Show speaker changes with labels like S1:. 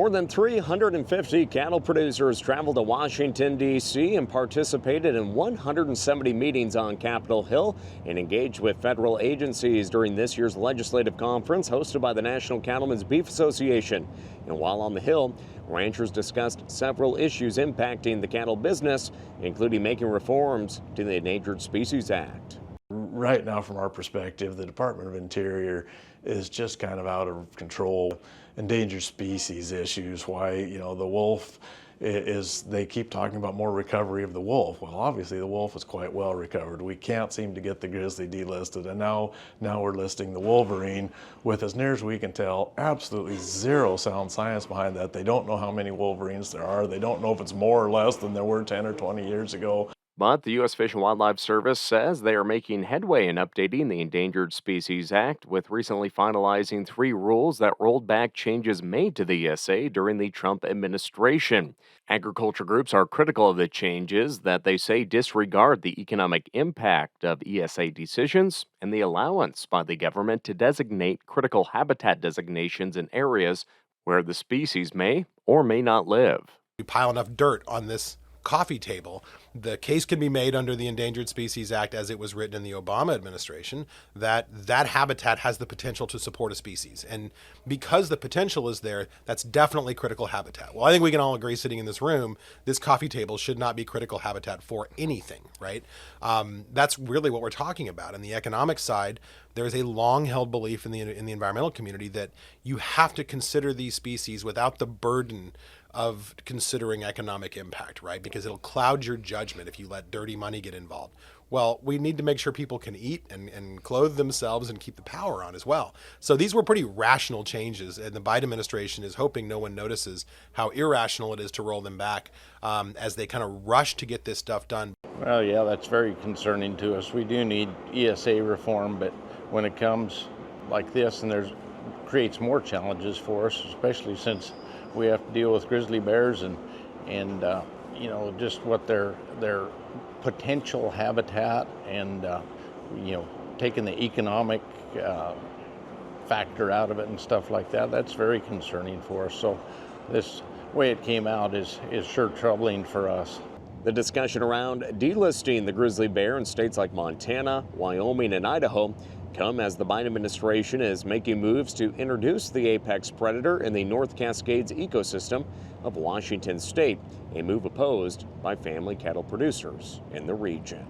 S1: More than 350 cattle producers traveled to Washington, D.C. and participated in 170 meetings on Capitol Hill and engaged with federal agencies during this year's legislative conference hosted by the National Cattlemen's Beef Association. And while on the Hill, ranchers discussed several issues impacting the cattle business, including making reforms to the Endangered Species Act.
S2: Right now, from our perspective, the Department of Interior is just kind of out of control. Endangered species issues, why, the wolf is, they keep talking about more recovery of the wolf. Well, obviously the wolf is quite well recovered. We can't seem to get the grizzly delisted, and now we're listing the wolverine with, as near as we can tell, absolutely zero sound science behind that. They don't know how many wolverines there are. They don't know if it's more or less than there were 10 or 20 years ago.
S1: But the U.S. Fish and Wildlife Service says they are making headway in updating the Endangered Species Act, with recently finalizing 3 rules that rolled back changes made to the ESA during the Trump administration. Agriculture groups are critical of the changes that they say disregard the economic impact of ESA decisions and the allowance by the government to designate critical habitat designations in areas where the species may or may not live.
S3: We pile enough dirt on this coffee table, the case can be made under the Endangered Species Act as it was written in the Obama administration that habitat has the potential to support a species. And because the potential is there, that's definitely critical habitat. Well, I think we can all agree sitting in this room, this coffee table should not be critical habitat for anything, right? That's really what we're talking about. On the economic side, there is a long-held belief in the environmental community that you have to consider these species without the burden of considering economic impact, right? Because it'll cloud your judgment if you let dirty money get involved. Well, we need to make sure people can eat and clothe themselves and keep the power on as well. So these were pretty rational changes, and the Biden administration is hoping no one notices how irrational it is to roll them back as they kind of rush to get this stuff done.
S4: Well, yeah, that's very concerning to us. We do need ESA reform, but when it comes like this, and creates more challenges for us, especially since we have to deal with grizzly bears and just what their potential habitat and taking the economic factor out of it and stuff like that. That's very concerning for us. So this way it came out is sure troubling for us.
S1: The discussion around delisting the grizzly bear in states like Montana, Wyoming, and Idaho come as the Biden administration is making moves to introduce the apex predator in the North Cascades ecosystem of Washington state, a move opposed by family cattle producers in the region.